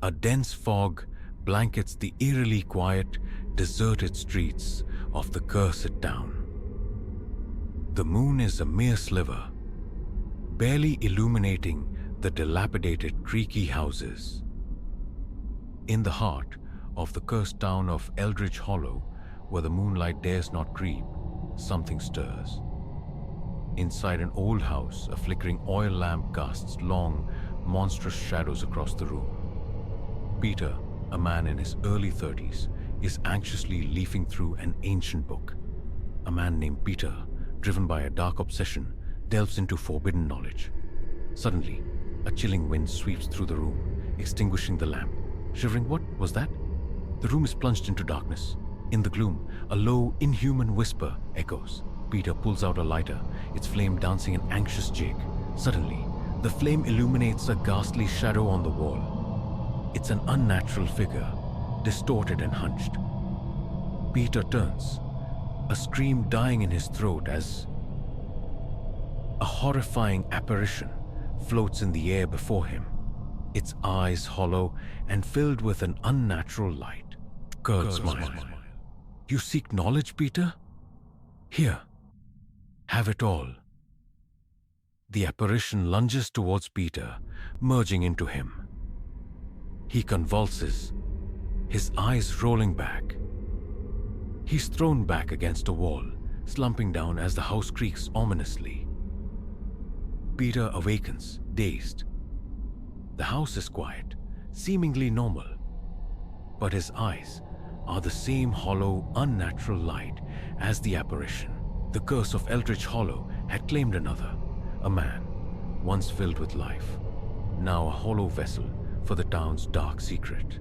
A dense fog blankets the eerily quiet, deserted streets of the cursed town. The moon is a mere sliver, barely illuminating the dilapidated, creaky houses. In the heart of the cursed town of Eldridge Hollow, where the moonlight dares not creep, something stirs. Inside an old house, a flickering oil lamp casts long, monstrous shadows across the room. Peter, a man in his early 30s, is anxiously leafing through an ancient book. A man named Peter, driven by a dark obsession, delves into forbidden knowledge. Suddenly, a chilling wind sweeps through the room, extinguishing the lamp. Shivering, what was that? The room is plunged into darkness. In the gloom, a low, inhuman whisper echoes. Peter pulls out a lighter, its flame dancing an anxious jig. Suddenly, the flame illuminates a ghastly shadow on the wall. It's an unnatural figure, distorted and hunched. Peter turns, a scream dying in his throat as a horrifying apparition floats in the air before him, its eyes hollow and filled with an unnatural light. Kurt smiled. You seek knowledge, Peter? Here, have it all. The apparition lunges towards Peter, merging into him. He convulses, his eyes rolling back. He's thrown back against a wall, slumping down as the house creaks ominously. Peter awakens, dazed. The house is quiet, seemingly normal, but his eyes are the same hollow, unnatural light as the apparition. The curse of Eldridge Hollow had claimed another, a man, once filled with life, now a hollow vessel for the town's dark secret.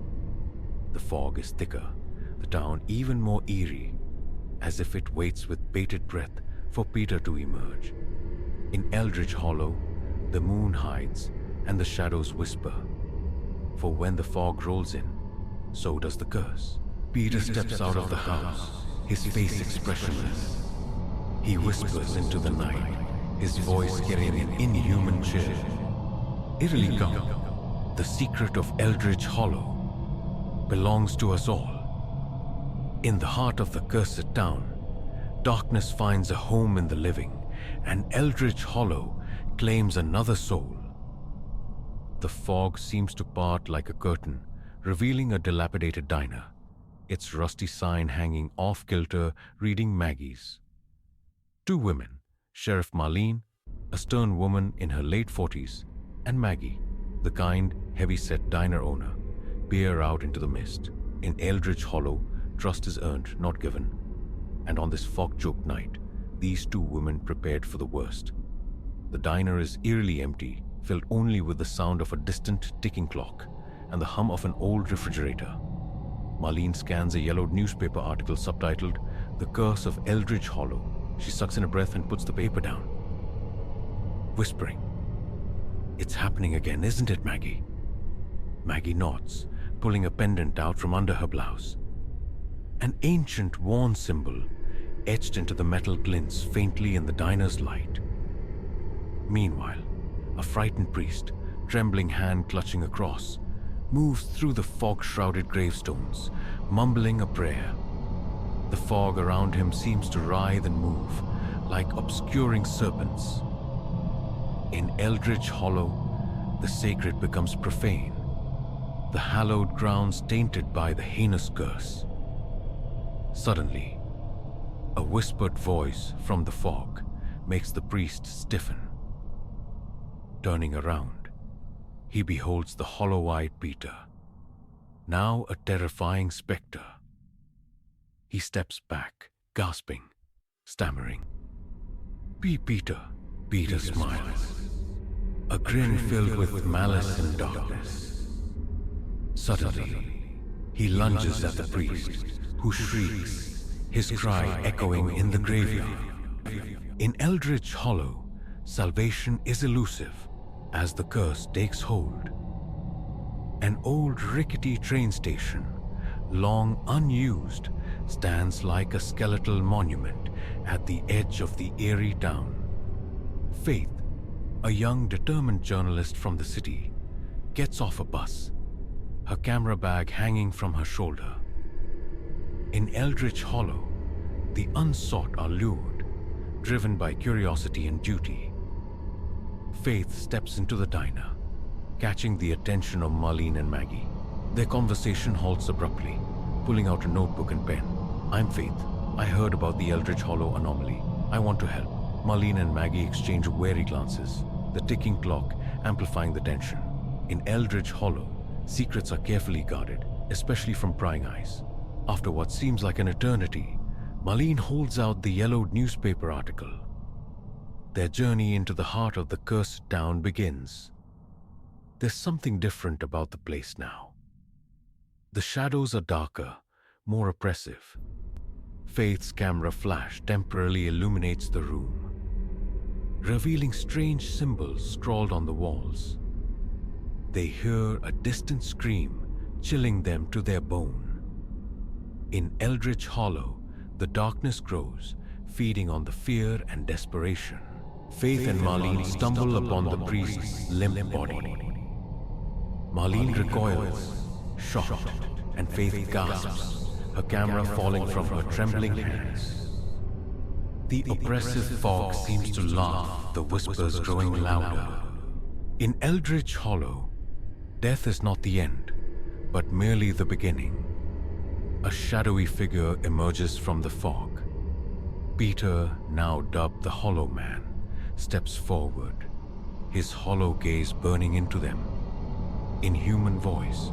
The fog is thicker, the town even more eerie, as if it waits with bated breath for Peter to emerge. In Eldridge Hollow, the moon hides and the shadows whisper, for when the fog rolls in, so does the curse. Peter steps out of the house, his face expressionless. He whispers into the night, his voice carrying an inhuman chill. Eerily come, the secret of Eldridge Hollow belongs to us all. In the heart of the cursed town, darkness finds a home in the living, and Eldridge Hollow claims another soul. The fog seems to part like a curtain, revealing a dilapidated diner, its rusty sign hanging off-kilter reading Maggie's. Two women, Sheriff Marlene, a stern woman in her late 40s, and Maggie, the kind, heavy-set diner owner, peer out into the mist. In Eldridge Hollow, trust is earned, not given. And on this fog-choked night, these two women prepared for the worst. The diner is eerily empty, filled only with the sound of a distant ticking clock and the hum of an old refrigerator. Marlene scans a yellowed newspaper article subtitled, "The Curse of Eldridge Hollow." She sucks in a breath and puts the paper down, whispering, "It's happening again, isn't it, Maggie?" Maggie nods, pulling a pendant out from under her blouse. An ancient worn symbol, etched into the metal, glints faintly in the diner's light. Meanwhile, a frightened priest, trembling hand clutching a cross, moves through the fog-shrouded gravestones, mumbling a prayer. The fog around him seems to writhe and move, like obscuring serpents. In Eldridge Hollow, the sacred becomes profane, the hallowed grounds tainted by the heinous curse. Suddenly, a whispered voice from the fog makes the priest stiffen. Turning around, he beholds the hollow-eyed Peter, now a terrifying specter. He steps back, gasping, stammering. Peter." Peter smiles, a grin filled with malice and darkness. Suddenly, he lunges at the priest, who shrieks, his cry echoing in the graveyard. In Eldridge Hollow, salvation is elusive as the curse takes hold. An old rickety train station, long unused, stands like a skeletal monument at the edge of the eerie town. Faith, a young, determined journalist from the city, gets off a bus, her camera bag hanging from her shoulder. In Eldridge Hollow, the unsought are lured, driven by curiosity and duty. Faith steps into the diner, catching the attention of Marlene and Maggie. Their conversation halts abruptly, pulling out a notebook and pen. "I'm Faith. I heard about the Eldridge Hollow anomaly. I want to help." Marlene and Maggie exchange wary glances, the ticking clock amplifying the tension. In Eldridge Hollow, secrets are carefully guarded, especially from prying eyes. After what seems like an eternity, Marlene holds out the yellowed newspaper article. Their journey into the heart of the cursed town begins. There's something different about the place now. The shadows are darker, more oppressive. Faith's camera flash temporarily illuminates the room, revealing strange symbols scrawled on the walls. They hear a distant scream, chilling them to their bone. In Eldridge Hollow, the darkness grows, feeding on the fear and desperation. Faith and Marlene stumble upon the priest's limp body. Marlene recoils, shocked, and Faith gasps, her camera falling from her trembling hands. The oppressive fog seems to laugh, the whispers growing louder. In Eldridge Hollow, death is not the end, but merely the beginning. A shadowy figure emerges from the fog. Peter, now dubbed the Hollow Man, steps forward, his hollow gaze burning into them. In human voice,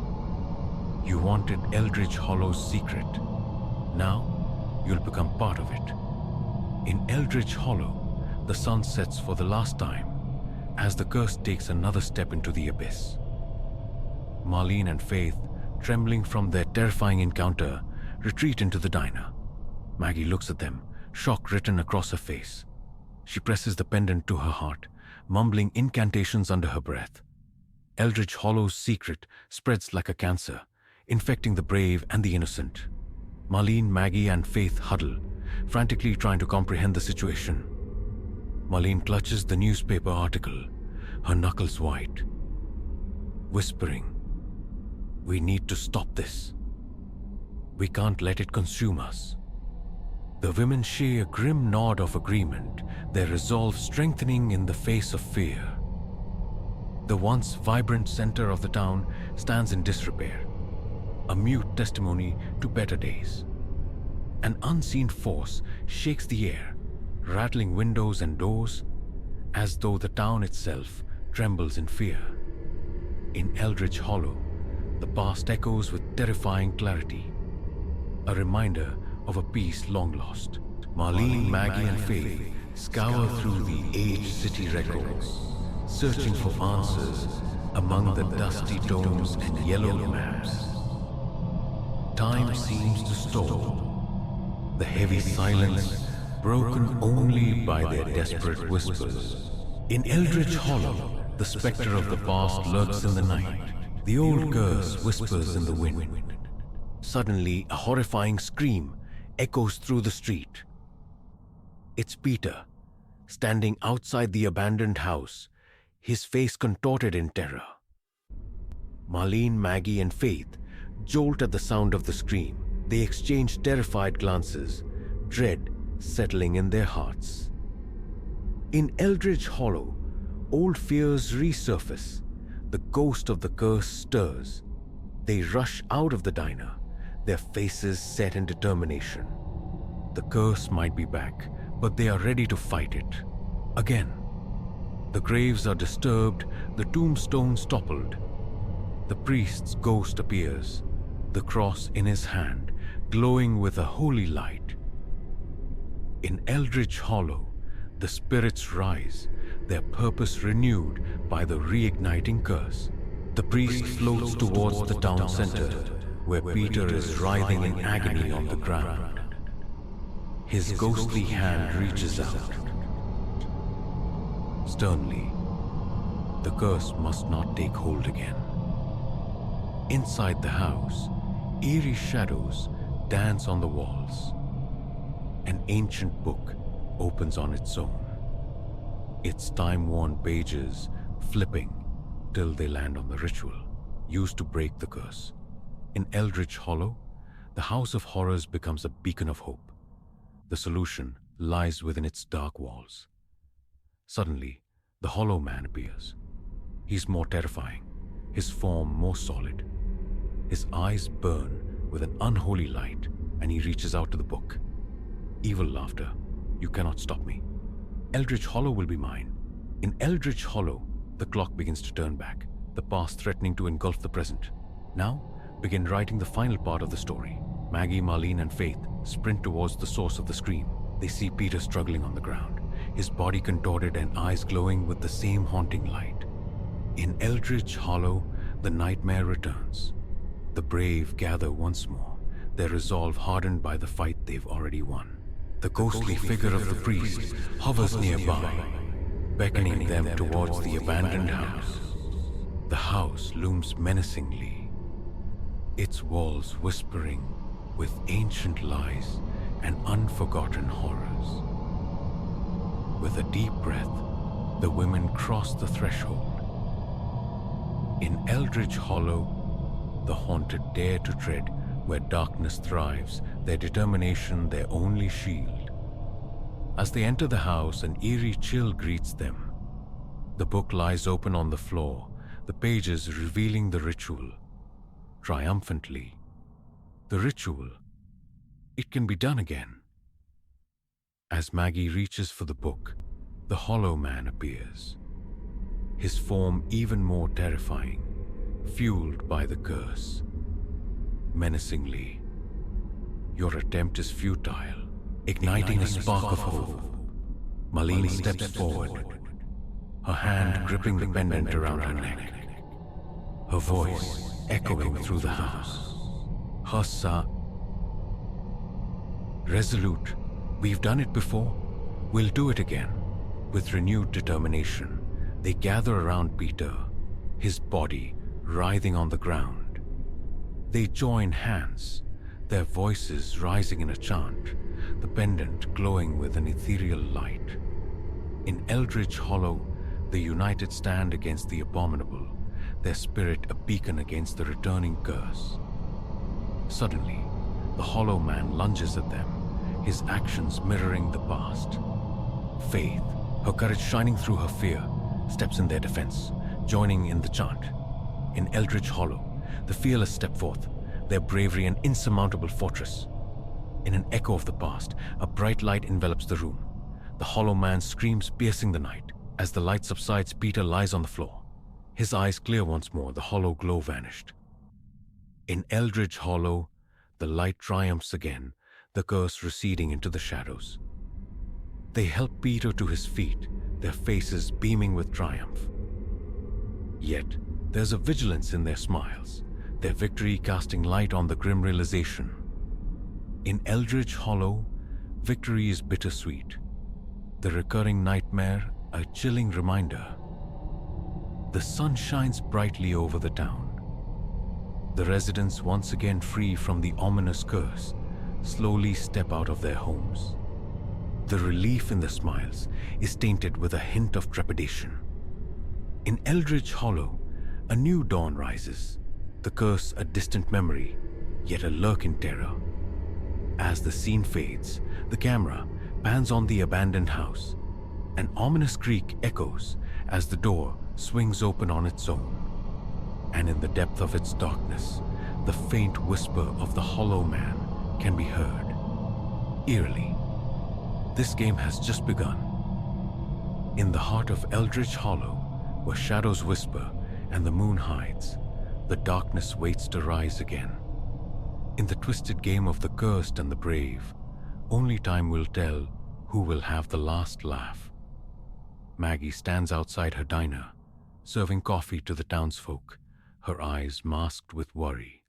"You wanted Eldridge Hollow's secret. Now, you'll become part of it." In Eldridge Hollow, the sun sets for the last time as the curse takes another step into the abyss. Marlene and Faith, trembling from their terrifying encounter, retreat into the diner. Maggie looks at them, shock written across her face. She presses the pendant to her heart, mumbling incantations under her breath. Eldridge Hollow's secret spreads like a cancer, infecting the brave and the innocent. Marlene, Maggie, and Faith huddle, frantically trying to comprehend the situation. Marlene clutches the newspaper article, her knuckles white, whispering, "We need to stop this. We can't let it consume us." The women share a grim nod of agreement, their resolve strengthening in the face of fear. The once vibrant center of the town stands in disrepair, a mute testimony to better days. An unseen force shakes the air, rattling windows and doors, as though the town itself trembles in fear. In Eldridge Hollow, the past echoes with terrifying clarity, a reminder of a peace long lost. Marlene, Maggie, and Faith scour through the aged city records, searching for answers among the dusty tomes and yellowed maps. Time seems to stall, the heavy silence broken only by their desperate whispers. In Eldridge Hollow, the specter of the past lurks in the night. The old curse whispers in the wind. Suddenly, a horrifying scream echoes through the street. It's Peter, standing outside the abandoned house, his face contorted in terror. Marlene, Maggie, and Faith jolt at the sound of the scream. They exchange terrified glances, dread settling in their hearts. In Eldridge Hollow, old fears resurface. The ghost of the curse stirs. They rush out of the diner, their faces set in determination. The curse might be back, but they are ready to fight it. Again, the graves are disturbed, the tombstones toppled. The priest's ghost appears, the cross in his hand, glowing with a holy light. In Eldridge Hollow, the spirits rise, their purpose renewed by the reigniting curse. The priest floats towards the town center, where Peter is writhing in agony on the ground. His ghostly hand reaches out. Sternly, the curse must not take hold again. Inside the house, eerie shadows dance on the walls. An ancient book opens on its own, its time-worn pages flipping till they land on the ritual. used to break the curse. In Eldridge Hollow, the House of Horrors becomes a beacon of hope. The solution lies within its dark walls. Suddenly, the Hollow Man appears. He's more terrifying, his form more solid. His eyes burn with an unholy light, and he reaches out to the book. Evil laughter. You cannot stop me. Eldridge Hollow will be mine. In Eldridge Hollow, the clock begins to turn back, the past threatening to engulf the present. Now, begin writing the final part of the story. Maggie, Marlene, and Faith sprint towards the source of the scream. They see Peter struggling on the ground, his body contorted and eyes glowing with the same haunting light. In Eldridge Hollow, the nightmare returns. The brave gather once more, their resolve hardened by the fight they've already won. The ghostly figure of the priest hovers nearby, beckoning them towards the abandoned house. The house looms menacingly, its walls whispering with ancient lies and unforgotten horrors. With a deep breath, the women cross the threshold. In Eldridge Hollow, the haunted dare to tread where darkness thrives, their determination their only shield. As they enter the house, an eerie chill greets them. The book lies open on the floor, the pages revealing the ritual. Triumphantly, the ritual, it can be done again. As Maggie reaches for the book, the Hollow Man appears, his form even more terrifying, fueled by the curse. Menacingly, your attempt is futile, igniting a spark of hope. Marlene steps forward, her hand gripping the pendant around her neck, her voice echoing through the house. Her resolute, we've done it before, we'll do it again. With renewed determination, they gather around Peter, his body writhing on the ground. They join hands, their voices rising in a chant, the pendant glowing with an ethereal light. In Eldridge Hollow, the united stand against the abominable, their spirit a beacon against the returning curse. Suddenly, the Hollow Man lunges at them, his actions mirroring the past. Faith, her courage shining through her fear, steps in their defense, joining in the chant. In Eldridge Hollow, the fearless step forth, their bravery an insurmountable fortress. In an echo of the past, a bright light envelops the room. The Hollow Man screams, piercing the night. As the light subsides, Peter lies on the floor. His eyes clear once more, the hollow glow vanished. In Eldridge Hollow, the light triumphs again, the curse receding into the shadows. They help Peter to his feet, their faces beaming with triumph. Yet, there's a vigilance in their smiles, their victory casting light on the grim realization. In Eldridge Hollow, victory is bittersweet, the recurring nightmare a chilling reminder. The sun shines brightly over the town. The residents, once again free from the ominous curse, slowly step out of their homes. The relief in the smiles is tainted with a hint of trepidation. In Eldridge Hollow, a new dawn rises, the curse a distant memory, yet a lurking terror. As the scene fades, the camera pans on the abandoned house. An ominous creak echoes as the door swings open on its own. And in the depth of its darkness, the faint whisper of the Hollow Man can be heard. Eerily, this game has just begun. In the heart of Eldridge Hollow, where shadows whisper and the moon hides, the darkness waits to rise again. In the twisted game of the cursed and the brave, only time will tell who will have the last laugh. Maggie stands outside her diner, serving coffee to the townsfolk, her eyes masked with worry.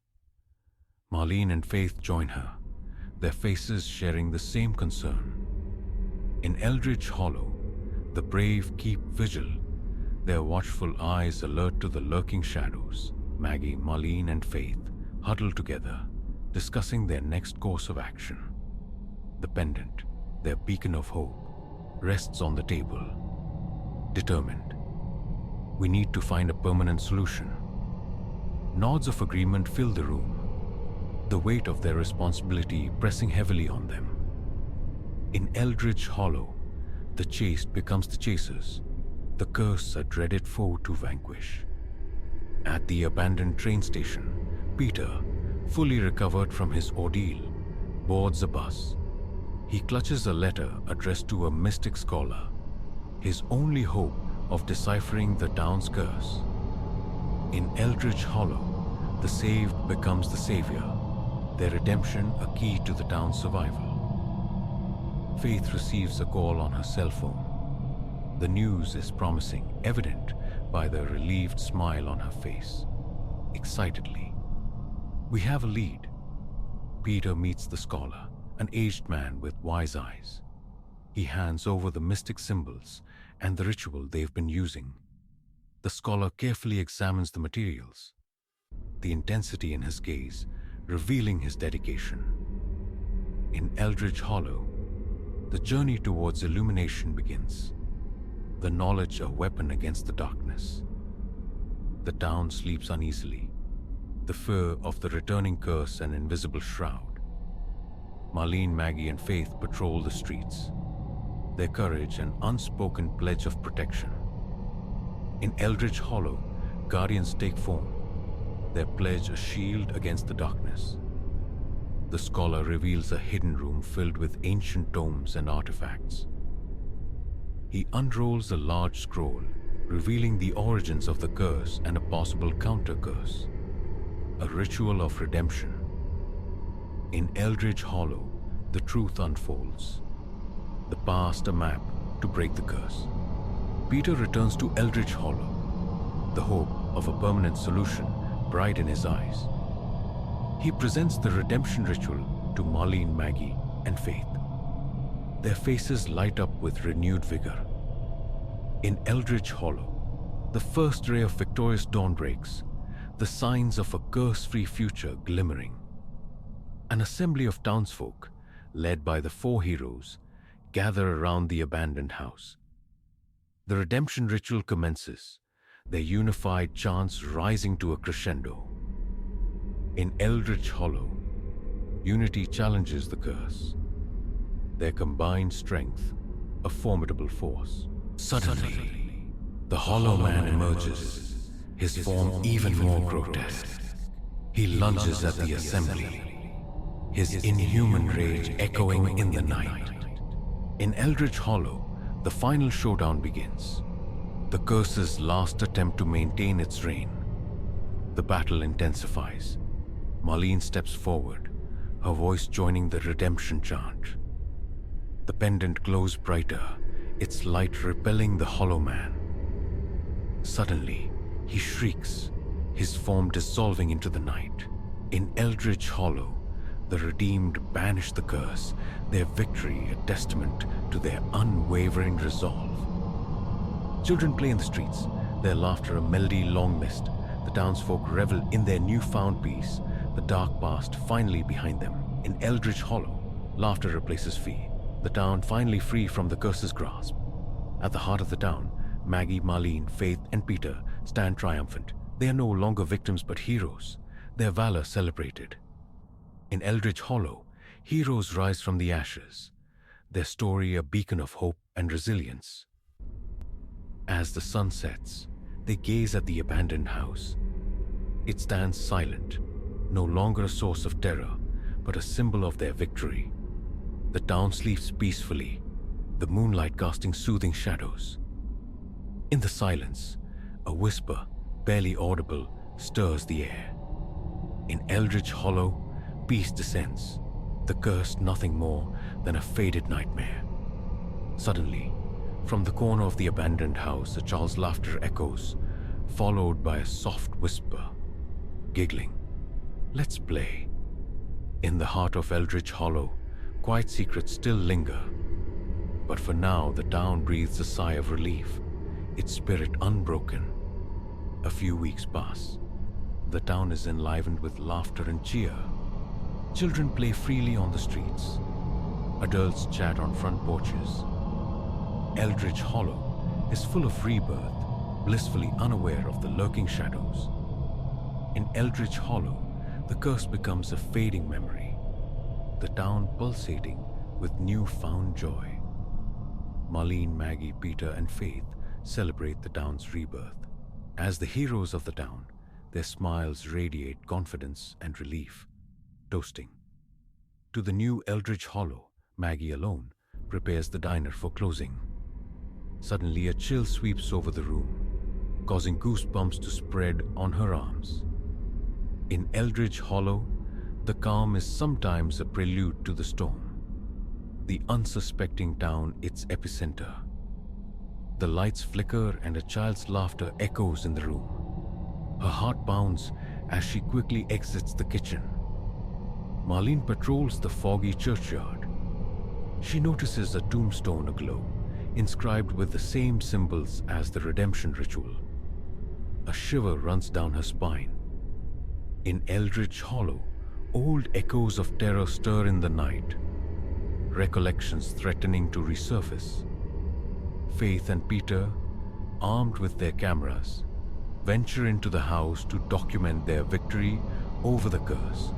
Marlene and Faith join her, their faces sharing the same concern. In Eldridge Hollow, the brave keep vigil, their watchful eyes alert to the lurking shadows. Maggie, Marlene, and Faith huddle together, discussing their next course of action. The pendant, their beacon of hope, rests on the table. Determined, we need to find a permanent solution. Nods of agreement fill the room, the weight of their responsibility pressing heavily on them. In Eldridge Hollow, the chased becomes the chasers, the curse a dreaded foe to vanquish. At the abandoned train station, Peter, fully recovered from his ordeal, boards a bus. He clutches a letter addressed to a mystic scholar, his only hope of deciphering the town's curse. In Eldridge Hollow, the saved becomes the savior, their redemption a key to the town's survival. Faith receives a call on her cell phone. The news is promising, evident by the relieved smile on her face. Excitedly, "We have a lead." Peter meets the scholar, an aged man with wise eyes. He hands over the mystic symbols and the ritual they've been using. The scholar carefully examines the materials, the intensity in his gaze revealing his dedication. In Eldridge Hollow, the journey towards illumination begins, the knowledge a weapon against the darkness. The town sleeps uneasily, the fear of the returning curse an invisible shroud. Marlene, Maggie, and Faith patrol the streets, their courage an unspoken pledge of protection. In Eldridge Hollow, guardians take form, their pledge a shield against the darkness. The scholar reveals a hidden room filled with ancient tomes and artifacts. He unrolls a large scroll, revealing the origins of the curse and a possible counter-curse, a ritual of redemption. In Eldridge Hollow, the truth unfolds, the past a map to break the curse. Peter returns to Eldridge Hollow, the hope of a permanent solution bright in his eyes. He presents the redemption ritual to Marlene, Maggie, and Faith. Their faces light up with renewed vigor. In Eldridge Hollow, the first ray of victorious dawn breaks, the signs of a curse-free future glimmering. An assembly of townsfolk, led by the 4 heroes, gather around the abandoned house. The redemption ritual commences, their unified chants rising to a crescendo. In Eldridge Hollow, unity challenges the curse, their combined strength a formidable force. Suddenly, the Hollow Man emerges, his form even more grotesque. He lunges at the assembly, his inhuman rage echoing in the night. In Eldridge Hollow, the final showdown begins, the curse's last attempt to maintain its reign. The battle intensifies. Marlene steps forward, her voice joining the redemption chant. The pendant glows brighter, its light repelling the Hollow Man. Suddenly, he shrieks, his form dissolving into the night. In Eldridge Hollow, the redeemed banish the curse, their victory a testament to their unwavering resolve. Children play in the streets, their laughter a melody long missed. The townsfolk revel in their newfound peace, the dark past finally behind them. In Eldridge Hollow, laughter replaces fear, the town finally free from the curse's grasp. At the heart of the town, Maggie, Marlene, Faith, and Peter stand triumphant. They are no longer victims but heroes, their valor celebrated. In Eldridge Hollow, heroes rise from the ashes, their story a beacon of hope and resilience. As the sun sets, they gaze at the abandoned house. It stands silent, no longer a source of terror, but a symbol of their victory. The town sleeps peacefully, the moonlight casting soothing shadows. In the silence, a whisper, barely audible, stirs the air. In Eldridge Hollow, peace descends, the curse nothing more than a faded nightmare. Suddenly, from the corner of the abandoned house, a child's laughter echoes, followed by a soft whisper, giggling. "Let's play." In the heart of Eldridge Hollow, quiet secrets still linger. But for now, the town breathes a sigh of relief, its spirit unbroken. A few weeks pass. The town is enlivened with laughter and cheer. Children play freely on the streets. Adults chat on front porches. Eldridge Hollow is full of rebirth, blissfully unaware of the lurking shadows. In Eldridge Hollow, the curse becomes a fading memory, the town pulsating with newfound joy. Marlene, Maggie, Peter, and Faith celebrate the town's rebirth. As the heroes of the town, their smiles radiate confidence and relief, toasting. To the new Eldridge Hollow, Maggie alone prepares the diner for closing. Suddenly, a chill sweeps over the room, causing goosebumps to spread on her arms. In Eldridge Hollow, the calm is sometimes a prelude to the storm, the unsuspecting town its epicenter. The lights flicker and a child's laughter echoes in the room. Her heart pounds as she quickly exits the kitchen. Marlene patrols the foggy churchyard. She notices a tombstone aglow, inscribed with the same symbols as the redemption ritual. A shiver runs down her spine. In Eldridge Hollow, old echoes of terror stir in the night, recollections threatening to resurface. Faith and Peter, armed with their cameras, venture into the house to document their victory over the curse.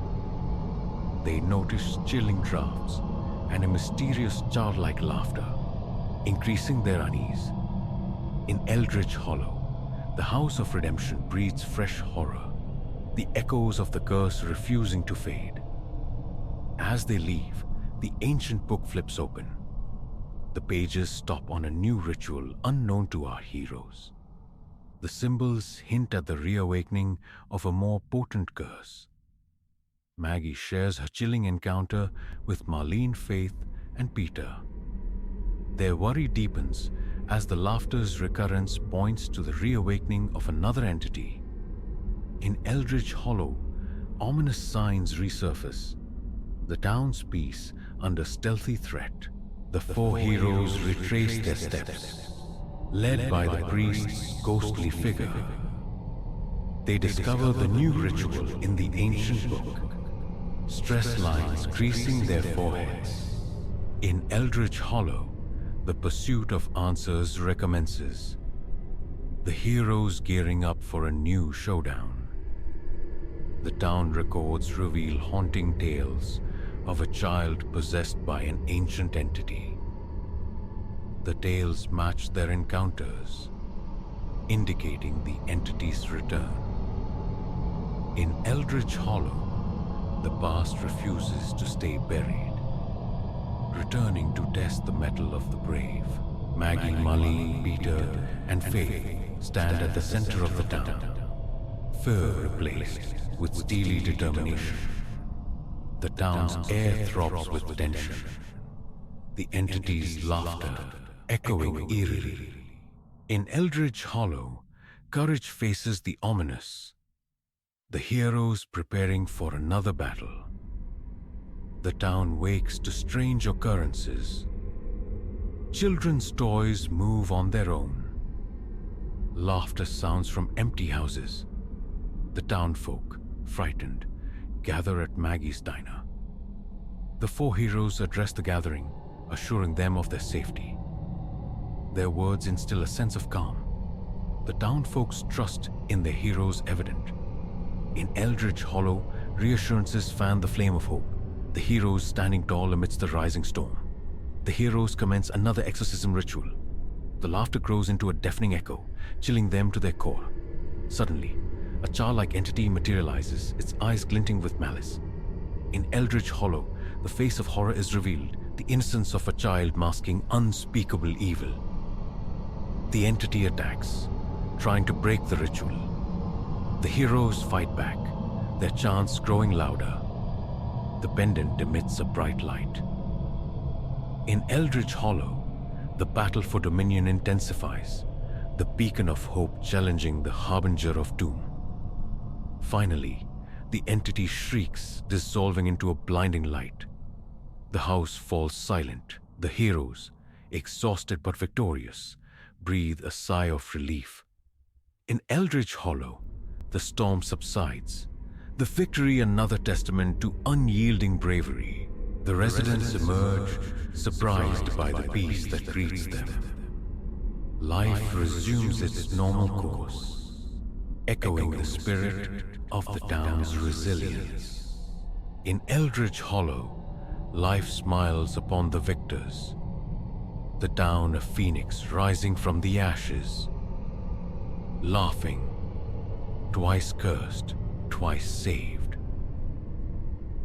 They notice chilling drafts and a mysterious childlike laughter, increasing their unease. In Eldridge Hollow, the House of Redemption breathes fresh horror, the echoes of the curse refusing to fade. As they leave, the ancient book flips open. The pages stop on a new ritual unknown to our heroes. The symbols hint at the reawakening of a more potent curse. Maggie shares her chilling encounter with Marlene, Faith, and Peter. Their worry deepens as the laughter's recurrence points to the reawakening of another entity. In Eldridge Hollow, ominous signs resurface. The town's peace under stealthy threat. The four heroes retrace their steps, led by the priest's ghostly figure. They discover the new ritual in the ancient book, stress lines creasing their foreheads. In Eldridge Hollow, the pursuit of answers recommences, the heroes gearing up for a new showdown. The town records reveal haunting tales of a child possessed by an ancient entity. The tales match their encounters, indicating the entity's return. In Eldridge Hollow, the past refuses to stay buried, returning to test the mettle of the brave. Maggie, Marlene, Peter, and Faith stand at the center of the town, fear replaced with steely determination. The town's air throbs with tension, the entity's laughter echoing eerily. In Eldridge Hollow, courage faces the ominous, the heroes preparing for another battle. The town wakes to strange occurrences. Children's toys move on their own. Laughter sounds from empty houses. The townfolk, frightened, gather at Maggie's diner. The four heroes address the gathering, assuring them of their safety. Their words instill a sense of calm. The townfolk's trust in their heroes evident. In Eldridge Hollow, reassurances fan the flame of hope, the heroes standing tall amidst the rising storm. The heroes commence another exorcism ritual. The laughter grows into a deafening echo, chilling them to their core. Suddenly, a childlike entity materializes, its eyes glinting with malice. In Eldridge Hollow, the face of horror is revealed, the innocence of a child masking unspeakable evil. The entity attacks, trying to break the ritual. The heroes fight back, their chants growing louder. The pendant emits a bright light. In Eldridge Hollow, the battle for dominion intensifies, the beacon of hope challenging the harbinger of doom. Finally, the entity shrieks, dissolving into a blinding light. The house falls silent. The heroes, exhausted but victorious, breathe a sigh of relief. In Eldridge Hollow, the storm subsides, the victory another testament to unyielding bravery. The residents emerge, surprised by the peace that greets them. Life resumes its normal course, echoing the spirit of the town's resilience. In Eldridge Hollow, life smiles upon the victors. The town a phoenix rising from the ashes, laughing, twice cursed, twice saved.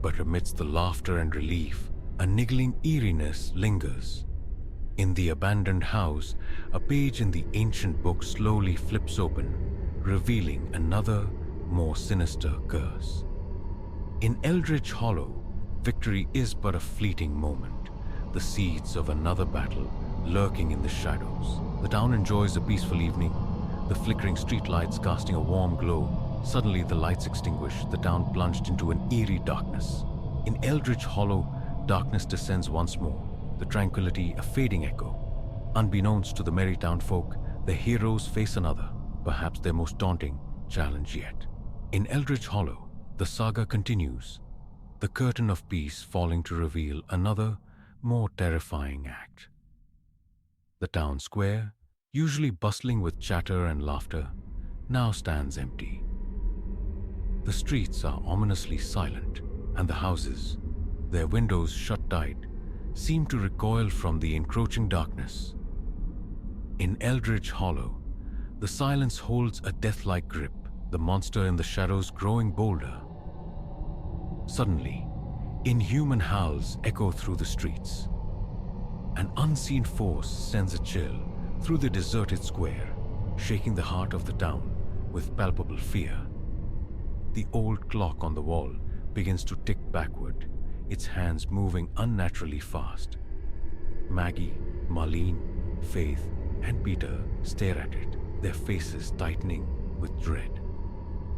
But amidst the laughter and relief, a niggling eeriness lingers. In the abandoned house, a page in the ancient book slowly flips open, revealing another, more sinister curse. In Eldridge Hollow, victory is but a fleeting moment, the seeds of another battle lurking in the shadows. The town enjoys a peaceful evening, the flickering streetlights casting a warm glow. Suddenly the lights extinguished, the town plunged into an eerie darkness. In Eldridge Hollow, darkness descends once more, the tranquility a fading echo. Unbeknownst to the merry town folk, the heroes face another, perhaps their most daunting challenge yet. In Eldridge Hollow, the saga continues, the curtain of peace falling to reveal another, more terrifying act. The town square, usually bustling with chatter and laughter, now stands empty. The streets are ominously silent, and the houses, their windows shut tight, seem to recoil from the encroaching darkness. In Eldridge Hollow, the silence holds a death-like grip, the monster in the shadows growing bolder. Suddenly, inhuman howls echo through the streets. An unseen force sends a chill through the deserted square, shaking the heart of the town with palpable fear. The old clock on the wall begins to tick backward, its hands moving unnaturally fast. Maggie, Marlene, Faith, and Peter stare at it, their faces tightening with dread.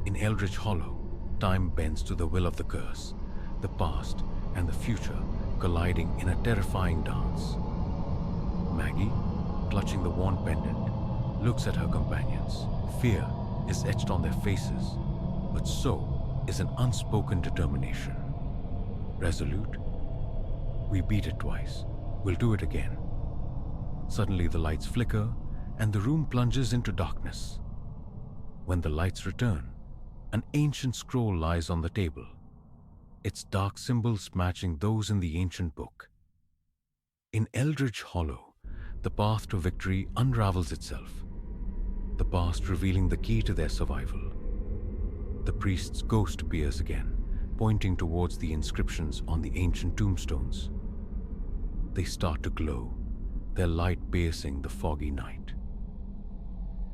In Eldridge Hollow, time bends to the will of the curse, the past and the future colliding in a terrifying dance. Maggie, clutching the worn pendant, looks at her companions. Fear is etched on their faces, but so is an unspoken determination. Resolute, we beat it twice, we'll do it again. Suddenly the lights flicker and the room plunges into darkness. When the lights return, an ancient scroll lies on the table, its dark symbols matching those in the ancient book. In Eldridge Hollow, the path to victory unravels itself, the past revealing the key to their survival. The priest's ghost appears again, pointing towards the inscriptions on the ancient tombstones. They start to glow, their light piercing the foggy night.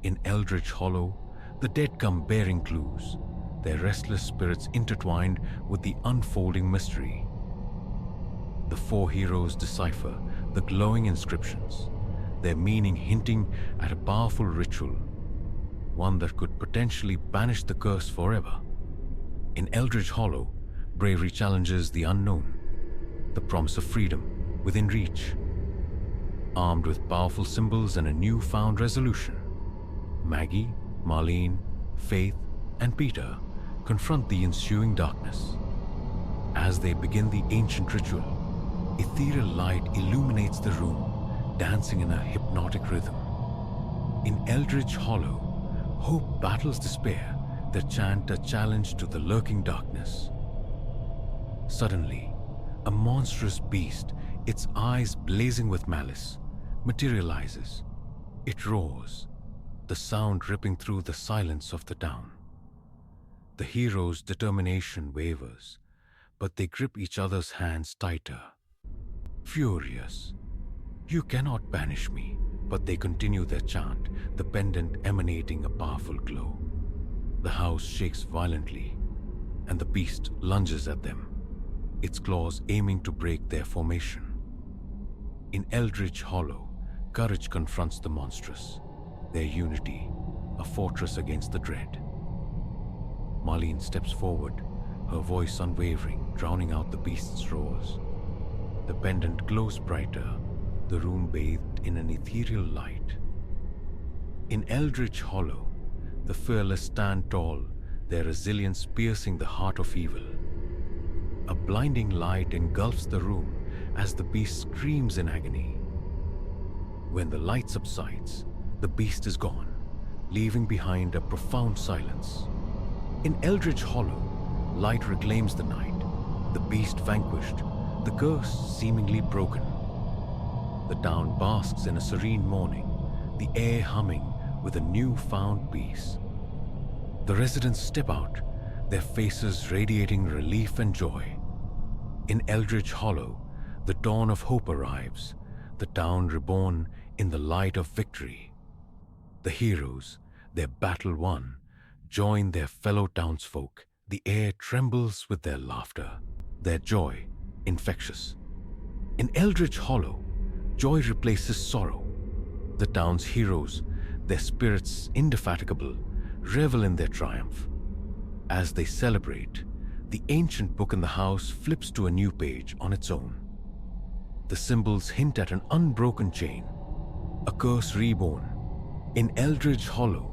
In Eldridge Hollow, the dead come bearing clues, their restless spirits intertwined with the unfolding mystery. The four heroes decipher the glowing inscriptions, their meaning hinting at a powerful ritual, one that could potentially banish the curse forever. In Eldridge Hollow, bravery challenges the unknown, the promise of freedom within reach. Armed with powerful symbols and a newfound resolution, Maggie, Marlene, Faith, and Peter confront the ensuing darkness. As they begin the ancient ritual, ethereal light illuminates the room, dancing in a hypnotic rhythm. In Eldridge Hollow, hope battles despair, their chant a challenge to the lurking darkness. Suddenly, a monstrous beast, its eyes blazing with malice, materializes. It roars, the sound ripping through the silence of the town. The heroes' determination wavers, but they grip each other's hands tighter. Furious, "You cannot banish me," but they continue their chant, the pendant emanating a powerful glow. The house shakes violently, and the beast lunges at them, its claws aiming to break their formation. In Eldridge Hollow, courage confronts the monstrous, their unity, a fortress against the dread. Marlene steps forward, her voice unwavering, drowning out the beast's roars. The pendant glows brighter, the room bathed in an ethereal light. In Eldridge Hollow, the fearless stand tall, their resilience piercing the heart of evil. A blinding light engulfs the room as the beast screams in agony. When the light subsides, the beast is gone, leaving behind a profound silence. In Eldridge Hollow, light reclaims the night, the beast vanquished, the curse seemingly broken. The town basks in a serene morning, the air humming with a newfound peace. The residents step out, their faces radiating relief and joy. In Eldridge Hollow, the dawn of hope arrives, the town reborn in the light of victory. The heroes, their battle won, join their fellow townsfolk. The air trembles with their laughter, their joy infectious. In Eldridge Hollow, joy replaces sorrow. The town's heroes, their spirits indefatigable, revel in their triumph. As they celebrate, the ancient book in the house flips to a new page on its own. The symbols hint at an unbroken chain, a curse reborn. In Eldridge Hollow,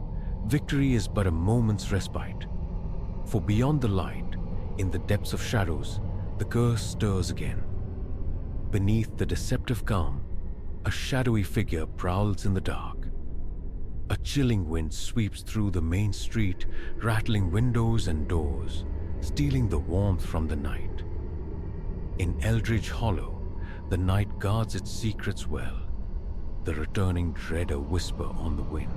victory is but a moment's respite. For beyond the light, in the depths of shadows, the curse stirs again. Beneath the deceptive calm, a shadowy figure prowls in the dark. A chilling wind sweeps through the main street, rattling windows and doors, stealing the warmth from the night. In Eldridge Hollow, the night guards its secrets well, the returning dread a whisper on the wind.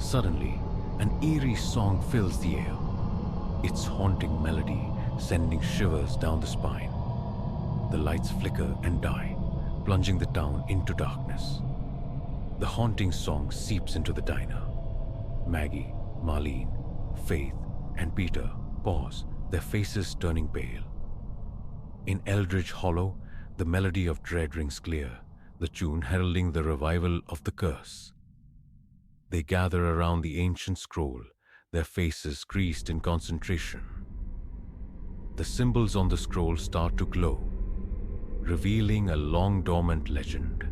Suddenly, an eerie song fills the air, its haunting melody sending shivers down the spine. The lights flicker and die, plunging the town into darkness. The haunting song seeps into the diner. Maggie, Marlene, Faith, and Peter pause, their faces turning pale. In Eldridge Hollow, the melody of dread rings clear, the tune heralding the revival of the curse. They gather around the ancient scroll, their faces creased in concentration. The symbols on the scroll start to glow, revealing a long-dormant legend.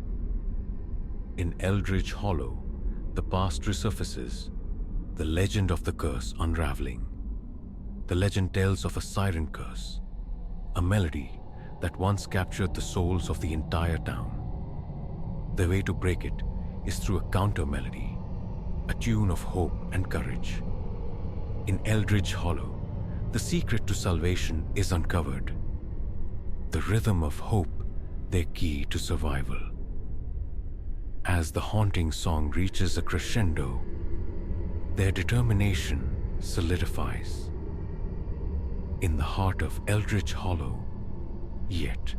In Eldridge Hollow, the past resurfaces, the legend of the curse unraveling. The legend tells of a siren curse, a melody that once captured the souls of the entire town. The way to break it is through a counter-melody, a tune of hope and courage. In Eldridge Hollow, the secret to salvation is uncovered. The rhythm of hope, their key to survival. As the haunting song reaches a crescendo, their determination solidifies. In the heart of Eldridge Hollow, yet